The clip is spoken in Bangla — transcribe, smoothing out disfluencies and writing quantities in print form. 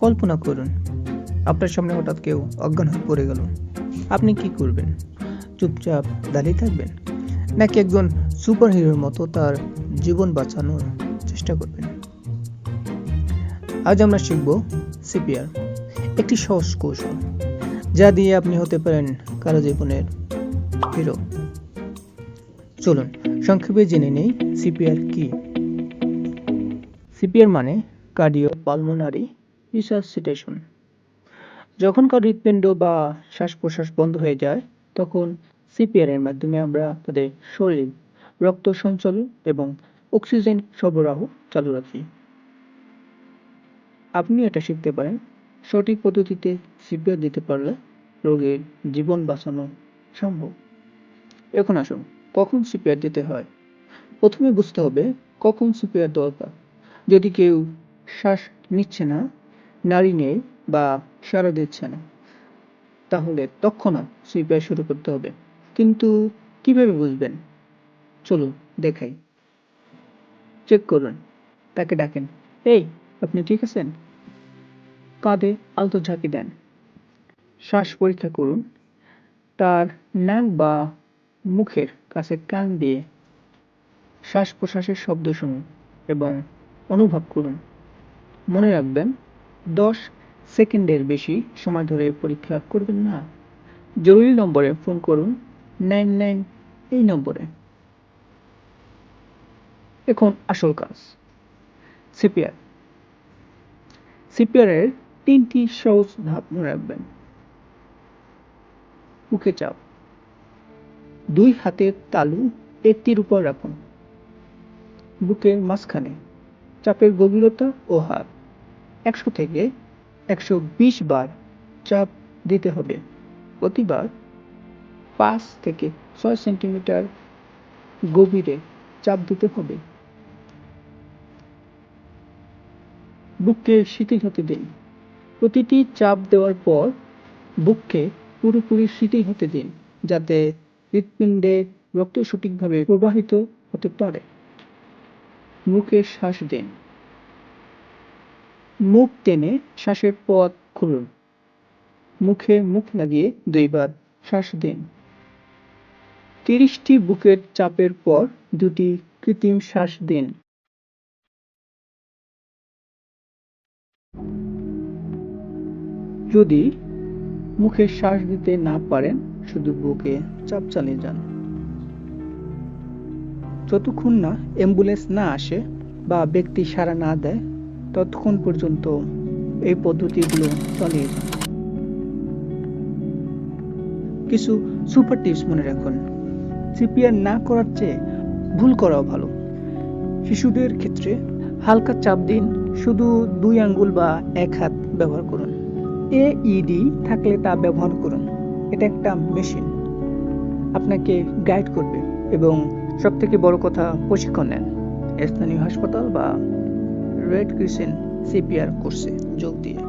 কল্পনা করুন, আপনার সামনে হঠাৎ কেউ অজ্ঞান হয়ে পড়ে গেল। আপনি কি করবেন? চুপচাপ দাঁড়িয়ে থাকবেন, নাকি একজন সুপার হিরোর মতো তার জীবন বাঁচানোর চেষ্টা করবেন? আজ আমরা শিখব সিপিআর, একটি সহজ কৌশল যা দিয়ে আপনি হতে পারেন কারো জীবনের হিরো। চলুন সংক্ষেপে জেনে নেই সিপিআর কি। সিপিআর মানে কার্ডিও পালমোনারি রিসাসিটেশন। যখন কারো হৃৎপিণ্ড বা শ্বাস প্রশ্বাস বন্ধ হয়ে যায়, তখন সিপিআর এর মাধ্যমে আমরা তাদের শরীর রক্ত সঞ্চালন এবং অক্সিজেন সরবরাহ চালু রাখি। আপনি এটা শিখতে পারেন। সঠিক পদ্ধতিতে সিপিআর দিতে পারলে রোগীর জীবন বাঁচানো সম্ভব। এখন আসুন, কখন সিপিআর দিতে হয়। প্রথমে বুঝতে হবে কখন সিপিআর দরকার। যদি কেউ শ্বাস নিচ্ছে না, নাড়ি নেই বা সাড়া দিচ্ছে না, তাহলে তৎক্ষণাৎ সিপিআর শুরু করতে হবে। কিন্তু কিভাবে বুঝবেন? চলুন দেখাই। চেক করুন, তাকে ডাকেন, এই আপনি ঠিক আছেন? কাঁধে আলতো ঝাঁকি দেন। শ্বাস পরীক্ষা করুন, তার নাক বা মুখের কাছে কান দিয়ে শ্বাস প্রশ্বাসের শব্দ শুনুন এবং অনুভব করুন। মনে রাখবেন, 10 সেকেন্ডের বেশি সময় ধরে পরীক্ষা করবেন না। জরুরি নম্বরে ফোন করুন, 99 এই নম্বরে। এখন আসল কাজ, সিপিআর। সিপিআর এর 3টি সহজ ধাপ মনে রাখবেন। বুকে চাপ, 2 হাতের তালু পেটটির উপর রাখুন। বুকের মাঝখানে চাপের গভীরতা ও হার 100 থেকে 120 বার চাপ দিতে হবে। প্রতিবার 5 থেকে 6 সেন্টিমিটার গভীরে চাপ দিতে হবে। বুককে শিথিল হতে দিন। প্রতিটি চাপ দেওয়ার পর বুককে পুরোপুরি শিথিল হতে দিন, যাতে হৃৎপিণ্ডে রক্ত সঠিকভাবে প্রবাহিত হতে পারে। মুখে শ্বাস দিন। মুখ টেনে শ্বাসের পথ খুলুন। মুখে মুখ লাগিয়ে 2 বার শ্বাস দিন। 30টি বুকের চাপের পর 2টি কৃত্রিম শ্বাস দিন। যদি মুখে শ্বাস দিতে না পারেন, শুধু বুকে চাপ চালিয়ে যান। যতক্ষণ না অ্যাম্বুলেন্স না আসে বা ব্যক্তি সাড়া না দেয়, ততক্ষণ পর্যন্ত এই পদ্ধতিগুলো চালিয়ে যান। কিছু সুপার টিপস মনে রাখুন। সিপিআর না করার চেয়ে ভুল করাও ভালো। শিশুদের ক্ষেত্রে হালকা চাপ দিন, শুধু 2 আঙ্গুল বা 1 হাত ব্যবহার করুন। এইডি থাকলে তা ব্যবহার করুন। এটা একটা মেশিন, আপনাকে গাইড করবে এবং সবথেকে বড় কথা, প্রশিক্ষণ নেন। স্থানীয় হাসপাতাল বা রেড ক্রিসেন্ট সিপিআর কোর্সে যোগ দিয়ে।